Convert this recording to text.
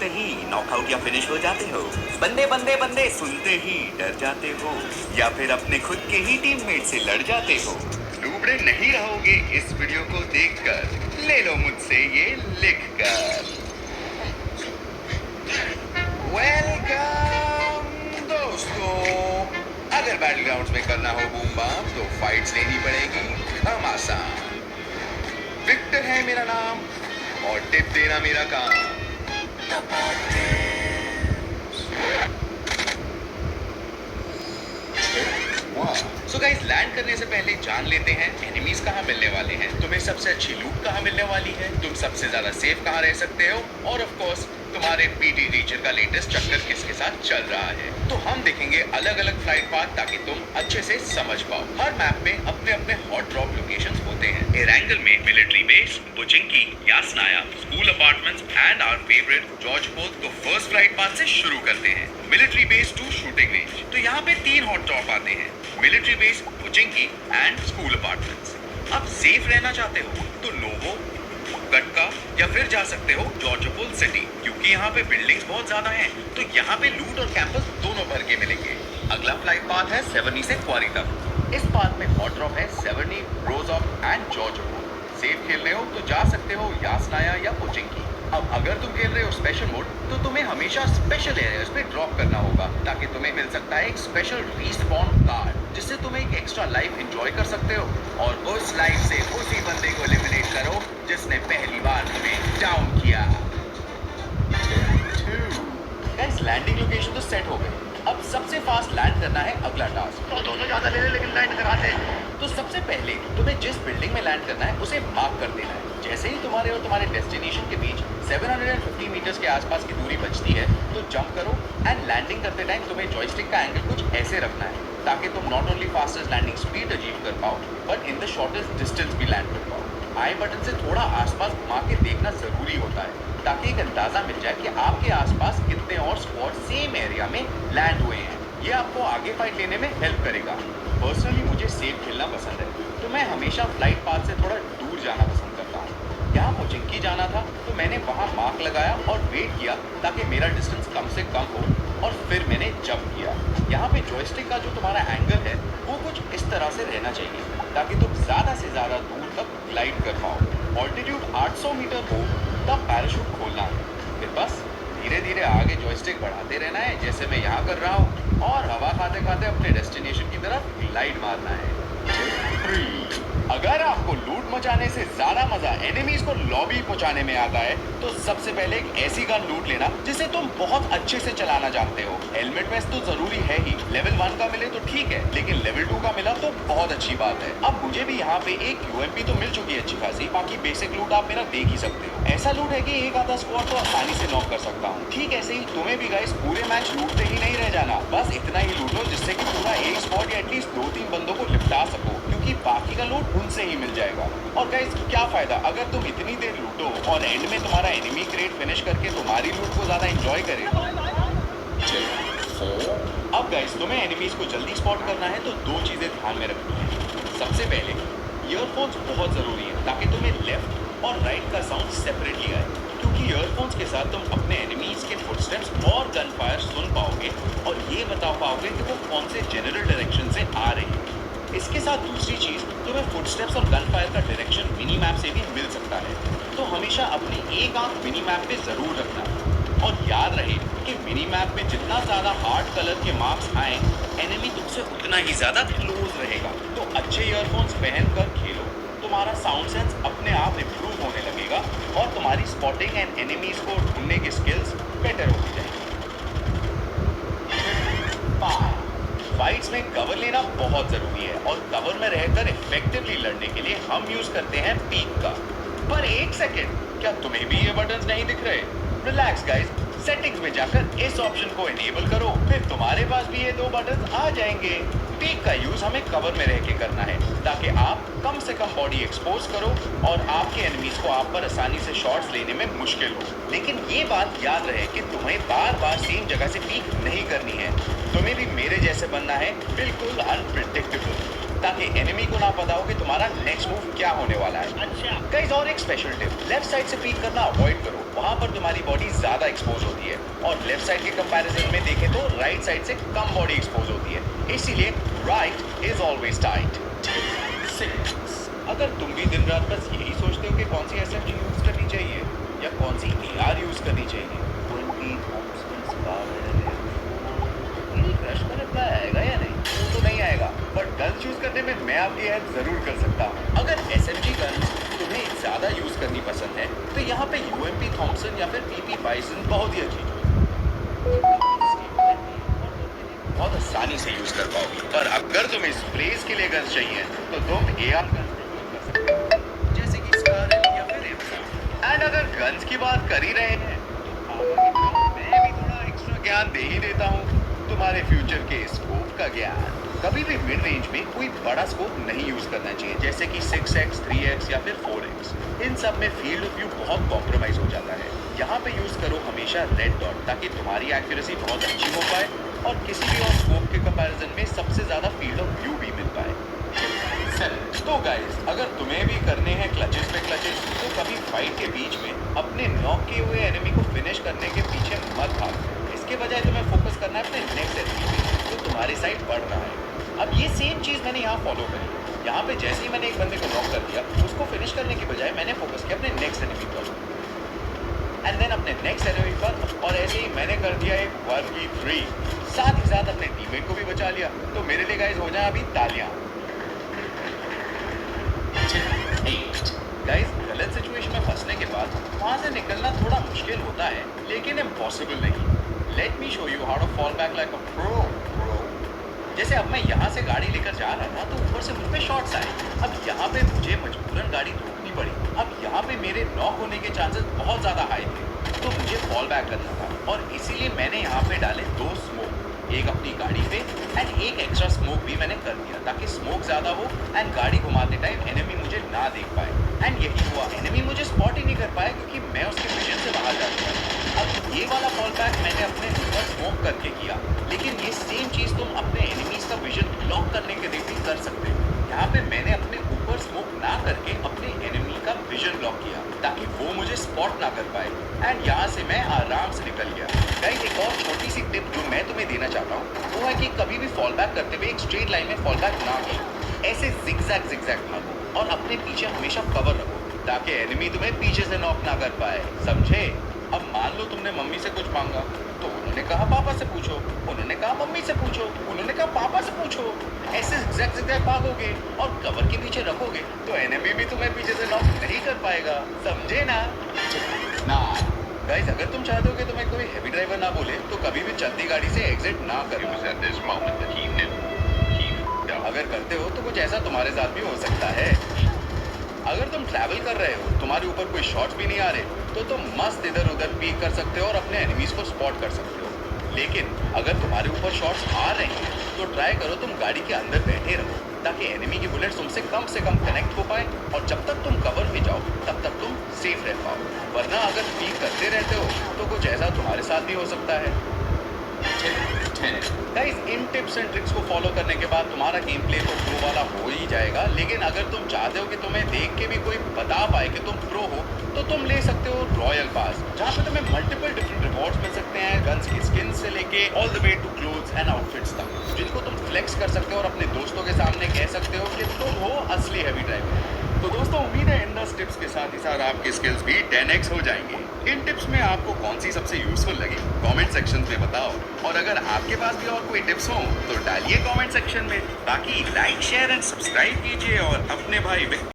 सुनते ही नॉकआउट या फिनिश हो जाते हो, बंदे बंदे बंदे सुनते ही डर जाते हो, या फिर अपने खुद के ही टीममेट से लड़ जाते हो। डूबड़े नहीं रहोगे इस वीडियो को देखकर, ले लो मुझसे ये लिखकर। वेलकम दोस्तों, अगर बैटल ग्राउंड्स में करना हो बूम बाम तो फाइट्स लेनी पड़ेगी घमासान। विक्टर है मेरा नाम और टिप देना मेरा काम। सो गाइस, लैंड करने से पहले जान लेते हैं एनिमीज कहाँ मिलने वाले हैं, तुम्हें सबसे अच्छी लूट कहाँ मिलने वाली है, तुम सबसे ज्यादा सेफ कहाँ रह सकते हो, और ऑफ कोर्स तुम्हारे पीटी टीचर का लेटेस्ट चक्कर किसके साथ चल रहा है। तो हम देखेंगे अलग अलग फ्लाइट पाथ ताकि तुम अच्छे से समझ पाओ। हर मैप में अपने अपने हॉट ड्रॉप लोकेशंस होते हैं। एरेंगल में military base, Pochinki, Yasnaya, school apartments and our favourite Georgopol. तो फर्स्ट फ्लाइट पाथ से शुरू करते हैं, military base to shooting range. तो यहाँ पे 3 हॉट ड्रॉप आते हैं, military base, Pochinki and school apartments. अब सेफ रहना चाहते हो तो नोवो, गटका या फिर जा सकते हो जॉर्जपोल सिटी, क्योंकि यहाँ पे बिल्डिंग्स बहुत ज्यादा हैं, तो यहाँ पे लूट और कैंपस दोनों भर के मिलेंगे। अगला फ्लाइट पाथ है सेवर्नी से क्वारी तक। इस पाथ में हॉट ड्रॉप है सेवर्नी, रोजऑफ एंड जॉर्जपोल। सेफ खेलने हो तो जा सकते हो यासनाया या पुचिंकी। अब अगर तुम खेल रहे हो स्पेशल मोड तो तुम्हें हमेशा स्पेशल एरियाज पे ड्रॉप करना होगा, ताकि तुम्हें मिल सकता है एक स्पेशल रीस्पॉन कार्ड, जिससे तुम एक एक्स्ट्रा लाइफ एंजॉय कर सकते हो और उस लाइफ से उसी बंदे को एलिमिनेट करो जिसने पहली बार तुम्हें डाउन किया। गाइस, लैंडिंग लोकेशन तो सेट हो गई। अब सबसे फास्ट लैंड करना है अगला टास्क। तो दोनों ज्यादा ले लेकिन लैंड कराते हैं। तो सबसे पहले तुम्हें जिस बिल्डिंग में लैंड करना है उसे मार्क कर देना है। जैसे ही तुम्हारे और तुम्हारे डेस्टिनेशन के बीच 750 मीटर्स के आसपास की दूरी बचती है तो जंप करो एंड लैंडिंग करते टाइम तुम्हें जॉयस्टिक का एंगल कुछ ऐसे रखना है ताकि तुम not only fastest landing speed achieve कर पाओ but in the shortest distance भी लैंड कर पाओ। आई बटन से थोड़ा आसपास घुमा के देखना जरूरी होता है ताकि एक अंदाजा मिल जाए कि आपके आसपास कितने और स्क्वाड सेम एरिया में लैंड हुए हैं। ये आपको आगे फाइट लेने में हेल्प करेगा। पर्सनली मुझे सेफ खेलना पसंद है, तो मैं हमेशा फ्लाइट पाथ से थोड़ा दूर जाना पसंद करता हूँ। यहाँ पुचिंकी जाना था तो मैंने वहाँ मार्क लगाया और वेट किया ताकि मेरा डिस्टेंस कम से कम हो और फिर मैंने जंप किया। यहाँ पे जॉयस्टिक का जो तुम्हारा एंगल है वो कुछ इस तरह से रहना चाहिए ताकि तुम ज़्यादा से ज़्यादा दूर तक ग्लाइड कर पाओ। ऑल्टीट्यूड 800 मीटर हो तब पैराशूट खोलना है, फिर बस धीरे धीरे आगे जॉयस्टिक बढ़ाते रहना है जैसे मैं यहाँ कर रहा हूँ और हवा खाते खाते अपने डेस्टिनेशन की तरफ ग्लाइड मारना है। अगर आपको लूट मचाने से ज्यादा मजा एनिमीज को लॉबी पहुंचाने में आता है तो सबसे पहले एक ऐसी गन लूट लेना जिसे तुम बहुत अच्छे से चलाना जानते हो। हेलमेट वेस्ट तो जरूरी है ही, लेवल 1 का मिले तो ठीक है, लेकिन लेवल 2 का मिला तो बहुत अच्छी बात है। अब मुझे भी यहाँ पे एक यूएमपी तो मिल चुकी है अच्छी खासी, बाकी बेसिक लूट आप मेरा देख ही सकते हो। ऐसा लूट है कि एक आधा स्क्वाड तो आसानी से नॉक कर सकता हूँ। ठीक ऐसे ही तुम्हें भी गाइस पूरे मैच लूटते ही नहीं रह जाना, बस इतना ही लूटो जिससे कि पूरा एक स्क्वाड या एटलीस्ट 2-3 बंदों को निपटा सको, क्योंकि बाकी का लूट उनसे ही मिल जाएगा। और गाइस, क्या फायदा अगर तुम इतनी देर लूटो और एंड में तुम्हारा एनिमी क्रेट फिनिश करके तुम्हारी लूट को ज्यादा एंजॉय करे। अब गाइस, तुम्हें एनिमीज को जल्दी स्पॉट करना है तो 2 चीजें ध्यान में रखनी है। सबसे पहले ईयरफोन्स बहुत जरूरी है ताकि तुम्हें लेफ्ट और राइट का साउंड सेपरेटली आए, क्योंकि ईयरफोन्स के साथ तुम अपने एनिमीज के फुटस्टेप्स और गन फायर सुन पाओगे और ये बता पाओगे कि वो कौन से जनरल डायरेक्शन से आ रही है। इसके साथ दूसरी चीज, तुम्हें फुटस्टेप्स और गन फायर का डायरेक्शन मिनी मैप से भी मिल सकता है, तो हमेशा अपनी एक आंख मिनी मैप पे जरूर रखना। और याद रहे कि मिनी मैप में जितना ज्यादा हार्ड कलर के मार्क्स आए एनिमी तुमसे उतना ही ज्यादा क्लोज रहेगा। तो अच्छे ईयरफोन्स पहन कर खेलो, तुम्हारा साउंड सेंस अपने आप इम्प्रूव होने लगेगा और तुम्हारी स्पॉटिंग एंड एनिमीज को ढूंढने की स्किल्स बेटर होती जाएगी। फाइट्स में कवर लेना बहुत जरूरी है और कवर में रहकर इफेक्टिवली लड़ने के लिए हम यूज करते हैं पीक का। पर एक सेकेंड, क्या तुम्हें भी ये बटन्स नहीं दिख रहे? रिलैक्स गाइस, सेटिंग्स में जाकर इस ऑप्शन को इनेबल करो, फिर तुम्हारे पास भी ये 2 बटन्स आ जाएंगे। पीक का यूज हमें कवर में रह के करना है ताकि आप कम से कम बॉडी एक्सपोज करो और आपके एनिमीज को आप पर आसानी से शॉट्स लेने में मुश्किल हो। लेकिन ये बात याद रहे कि तुम्हें बार बार सेम जगह से पीक नहीं करनी है, तुम्हें भी मेरे जैसे बनना है, बिल्कुल अनप्रिडिक्टेबल। ताकि एनिमी को ना पता हो कि तुम्हारा नेक्स्ट मूव क्या होने वाला है। अच्छा। गाइस और एक स्पेशल टिप, लेफ्ट साइड से पीक करना अवॉइड करो, वहां पर तुम्हारी बॉडी ज्यादा एक्सपोज होती है और लेफ्ट साइड के कंपैरिजन में देखें तो राइट साइड से कम बॉडी एक्सपोज होती है, इसीलिए राइट इज ऑलवेज टाइट। अगर तुम भी दिन रात बस यही सोचते हो कि कौन सी एसएमजी यूज करनी चाहिए या कौन सी एआर यूज करनी चाहिए, क्रश का रिप्लाई आएगा या नहीं, वो तो नहीं आएगा, बट गन चूज करने में मैं आपकी हेल्प जरूर कर सकता हूँ। अगर एसएमजी गन तुम्हें ज्यादा यूज करनी पसंद है तो यहाँ पे यूएमपी थॉमसन या फिर पीपी बाइसन बहुत ही अच्छी बहुत आसानी से यूज कर पाओगे। पर अगर तुम्हें स्प्रेज के लिए गन्स चाहिए तो तुम एआर गन्स जैसे कि स्कारल या फिर एप्सा। एंड अगर गन्स की बात कर ही रहे हैं तो मैं भी थोड़ा एक्स्ट्रा ज्ञान दे ही देता हूँ, तुम्हारे फ्यूचर के स्कोप का ज्ञान। कभी भी मिड रेंज में कोई बड़ा स्कोप नहीं यूज करना चाहिए, जैसे कि 6x, 3x या फिर 4x। इन सब में फील्ड ऑफ व्यू बहुत कॉम्प्रोमाइज हो जाता है। यहाँ पे यूज करो हमेशा रेड डॉट, ताकि तुम्हारी एक्यूरेसी बहुत अच्छी हो पाए और किसी भी और स्कोप के कंपैरिजन में सबसे ज्यादा फील्ड ऑफ व्यू भी मिल पाए। तो गाइस, अगर तुम्हें भी करने हैं क्लचेस पे क्लचेस, तो कभी फाइट के बीच में अपने नॉक किए हुए एनिमी को फिनिश करने के पीछे मत भागो। इसके बजाय तुम्हें फोकस करना है अपने नेक्स्ट एनिमी पे जो तुम्हारी साइड बढ़ रहा है। अब ये सेम चीज मैंने यहाँ फॉलो करी। यहाँ पे जैसे ही मैंने एक बंदे को नॉक कर दिया, उसको फिनिश करने के बजाय मैंने फोकस किया अपने नेक्स्ट एनिमी पर एंड देन अपने नेक्स्ट एनिमी पर, और ऐसे ही मैंने कर दिया एक 1v3, साथ ही साथ अपने टीममेट को भी बचा लिया। तो मेरे लिए गाइस हो जाए अभी तालियां। गाइस, गलत सिचुएशन में फंसने के बाद वहां से निकलना थोड़ा मुश्किल होता है, लेकिन इम्पॉसिबल नहीं। Let me show you how to fall back like a pro. जैसे अब मैं यहाँ से गाड़ी लेकर जा रहा था तो ऊपर से मुझ पे शॉट्स आए। अब यहाँ पे मुझे मजबूरन गाड़ी रोकनी पड़ी। अब यहाँ पे मेरे नॉक होने के चांसेस बहुत ज़्यादा हाई थे, तो मुझे फॉल बैक करना था और इसीलिए मैंने यहाँ पे डाले 2 स्मोक, एक अपनी गाड़ी पे एंड एक एक्स्ट्रा स्मोक भी मैंने कर दिया ताकि स्मोक ज़्यादा हो एंड गाड़ी घुमाते टाइम एनिमी मुझे ना देख पाए। एंड यही हुआ, एनिमी मुझे स्पॉट ही नहीं कर पाया क्योंकि मैं उसके विजन से बाहर जा चुका था। अब ये वाला फॉल बैक मैंने अपने ऊपर स्मोक करके किया, लेकिन ये सेम चीज़ तुम अपने एनिमीज का विजन ब्लॉक करने के लिए भी कर सकते हो। यहाँ पे मैंने अपने ऊपर स्मोक ना करके अपने एनिमी का विजन ब्लॉक किया ताकि वो मुझे स्पॉट ना कर पाए एंड यहाँ से मैं आराम से निकल गया। गाइस, एक और छोटी सी टिप जो मैं तुम्हें देना चाहता हूँ वो है कि कभी भी फॉल बैक करते हुए एक स्ट्रेट लाइन में फॉल बैक ना करो, ऐसे जिगजैग भागो और अपने पीछे हमेशा कवर रखो ताकि एनिमी तुम्हें पीछे से नॉक ना कर पाए, समझे? अब मान लो तुमने मम्मी से कुछ मांगा तो उन्होंने कहा पापा से पूछो, उन्होंने कहा मम्मी से पूछो, उन्होंने कहा पापा से पूछो, ऐसे जिगजैग भागोगे और कवर के पीछे रखोगे तो एनिमी भी तुम्हें पीछे से नॉक नहीं कर पाएगा, समझे ना? गाइस, अगर तुम चाहते हो कि तुम्हें कोई हेवी ड्राइवर ना बोले तो कभी भी चलती गाड़ी से एग्जिट ना करो। अगर करते हो तो कुछ ऐसा तुम्हारे साथ भी हो सकता है। अगर तुम ट्रैवल कर रहे हो, तुम्हारे ऊपर कोई शॉट्स भी नहीं आ रहे तो तुम मस्त इधर उधर पीक कर सकते हो और अपने एनिमीज को स्पॉट कर सकते हो। लेकिन अगर तुम्हारे ऊपर शॉट्स आ रहे हैं तो ट्राई करो तुम गाड़ी के अंदर बैठे रहो ताकि एनिमी की बुलेट तुमसे कम से कम कनेक्ट हो पाए और जब तक तुम कवर में जाओ तब तक तुम सेफ रह पाओ। वरना अगर पीक करते रहते हो तो कुछ ऐसा तुम्हारे साथ भी हो सकता है। Guys, in tips and tricks को फॉलो करने के बाद तुम्हारा गेम प्ले तो प्रो वाला हो ही जाएगा, लेकिन अगर तुम चाहते हो कि तुम्हें देख के भी कोई बता पाए कि तुम प्रो हो तो तुम ले सकते हो रॉयल पास, जहाँ पे तुम्हें मल्टीपल डिफरेंट रिवॉर्ड्स मिल सकते हैं, गन्स की स्किन से लेके all the way to clothes and outfits तक, जिनको तुम फ्लेक्स कर सकते हो और अपने दोस्तों के सामने कह सकते हो कि तुम हो असली हैवी ड्राइवर। तो दोस्तों, उम्मीद है इन 10 टिप्स के साथ ही साथ आपकी स्किल्स भी 10x हो जाएंगे। इन टिप्स में आपको कौन सी सबसे यूजफुल लगी कमेंट सेक्शन में बताओ, और अगर आपके पास भी और कोई टिप्स हो तो डालिए कमेंट सेक्शन में। बाकी लाइक शेयर एंड सब्सक्राइब कीजिए और अपने भाई विक्टर